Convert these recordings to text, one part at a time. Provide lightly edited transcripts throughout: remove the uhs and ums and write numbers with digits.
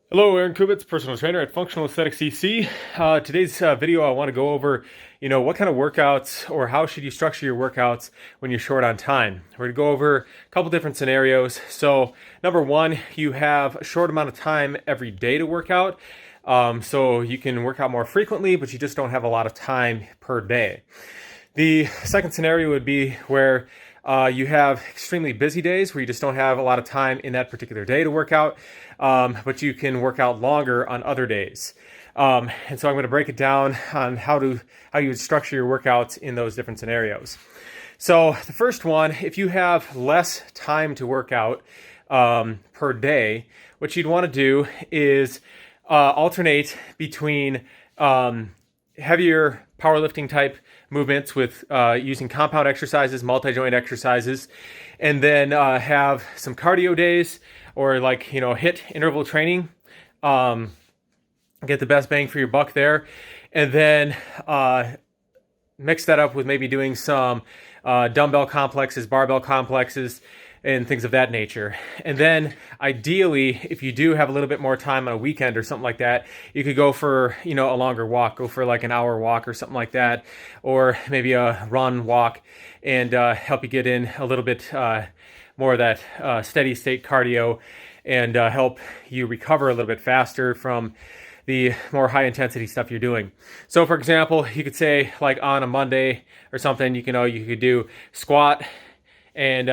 Hello, Aaron Kubitz, personal trainer at Functional Aesthetics CC. Today's video, I want to go over, what kind of workouts or how should you structure your workouts when you're short on time. We're going to go over a couple different scenarios. So, number one, you have a short amount of time every day to work out. So you can work out more frequently, but you just don't have a lot of time per day. The second scenario would be where you have extremely busy days where you just don't have a lot of time in that particular day to work out, but you can work out longer on other days. And so I'm going to break it down on how you would structure your workouts in those different scenarios. So the first one, if you have less time to work out per day, what you'd want to do is alternate between heavier powerlifting type movements with using compound exercises, multi-joint exercises, and then have some cardio days or HIIT interval training. Get the best bang for your buck there, and then mix that up with maybe doing some dumbbell complexes, barbell complexes, and things of that nature. And then ideally, if you do have a little bit more time on a weekend or something like that, you could go for, a longer walk, go for like an hour walk or something like that, or maybe a run walk, and help you get in a little bit more of that steady state cardio and help you recover a little bit faster from the more high intensity stuff you're doing. So for example, you could say like on a Monday or something, you could do squat and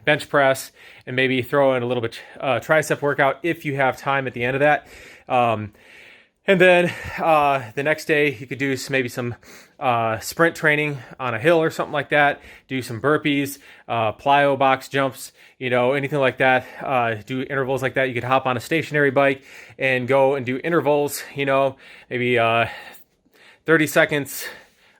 bench press, and maybe throw in a little bit tricep workout if you have time at the end of that. And then the next day you could do maybe some sprint training on a hill or something like that. Do some burpees, plyo box jumps, anything like that. Do intervals like that. You could hop on a stationary bike and go and do intervals, maybe 30 seconds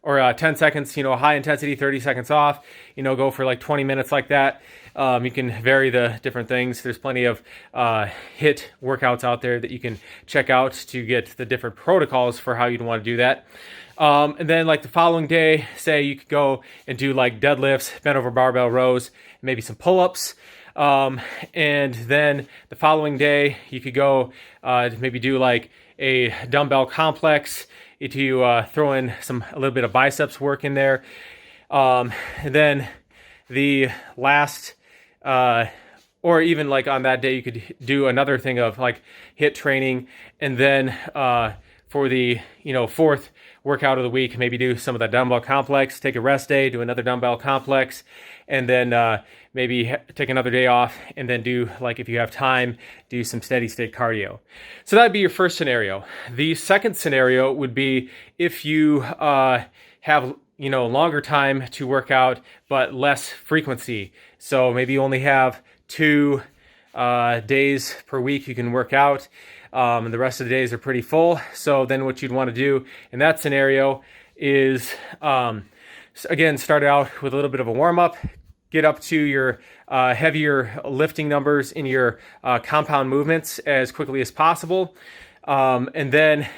or 10 seconds, high intensity, 30 seconds off, go for like 20 minutes like that. You can vary the different things. There's plenty of HIIT workouts out there that you can check out to get the different protocols for how you'd want to do that. And then like the following day, say you could go and do like deadlifts, bent over barbell rows, maybe some pull-ups. And then the following day, you could go maybe do like a dumbbell complex, to throw in a little bit of biceps work in there. And then the last, or even like on that day, you could do another thing of like HIIT training. And then for the, fourth workout of the week, maybe do some of the dumbbell complex, take a rest day, do another dumbbell complex, and then maybe take another day off, and then do, like if you have time, do some steady state cardio. So that'd be your first scenario. The second scenario would be if you have longer time to work out but less frequency. So maybe you only have 2 days per week you can work out, and the rest of the days are pretty full. So then what you'd want to do in that scenario is again, start out with a little bit of a warm-up, get up to your heavier lifting numbers in your compound movements as quickly as possible, and then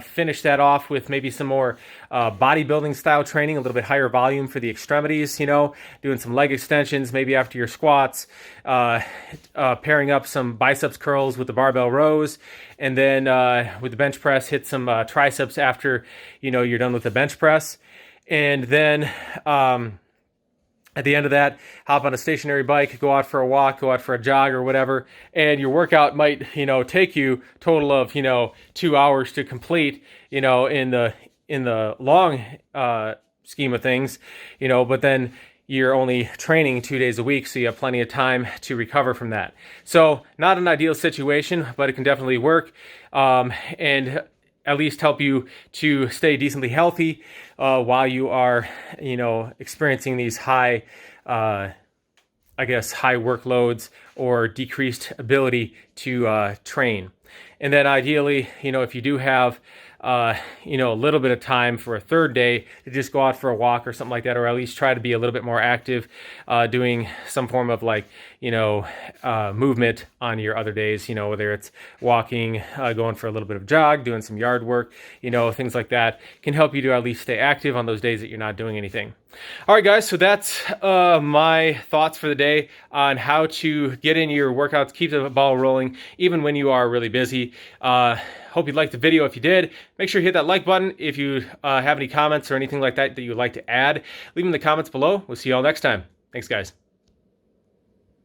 finish that off with maybe some more bodybuilding style training, a little bit higher volume for the extremities, doing some leg extensions maybe after your squats, pairing up some biceps curls with the barbell rows, and then with the bench press, hit some triceps after you're done with the bench press. And then at the end of that, hop on a stationary bike, go out for a walk, go out for a jog or whatever, and your workout might, take you total of, 2 hours to complete, in the long scheme of things, but then you're only training 2 days a week, so you have plenty of time to recover from that. So not an ideal situation, but it can definitely work, and at least help you to stay decently healthy while you are, experiencing these high workloads or decreased ability to train. And then ideally, if you do have, a little bit of time for a third day to just go out for a walk or something like that, or at least try to be a little bit more active, doing some form of movement on your other days, whether it's walking, going for a little bit of jog, doing some yard work, things like that can help you to at least stay active on those days that you're not doing anything. All right, guys, so that's my thoughts for the day on how to get in your workouts, keep the ball rolling, even when you are really busy. Hope you liked the video. If you did, make sure you hit that like button. If you have any comments or anything like that that you would like to add, leave them in the comments below. We'll see you all next time. Thanks, guys.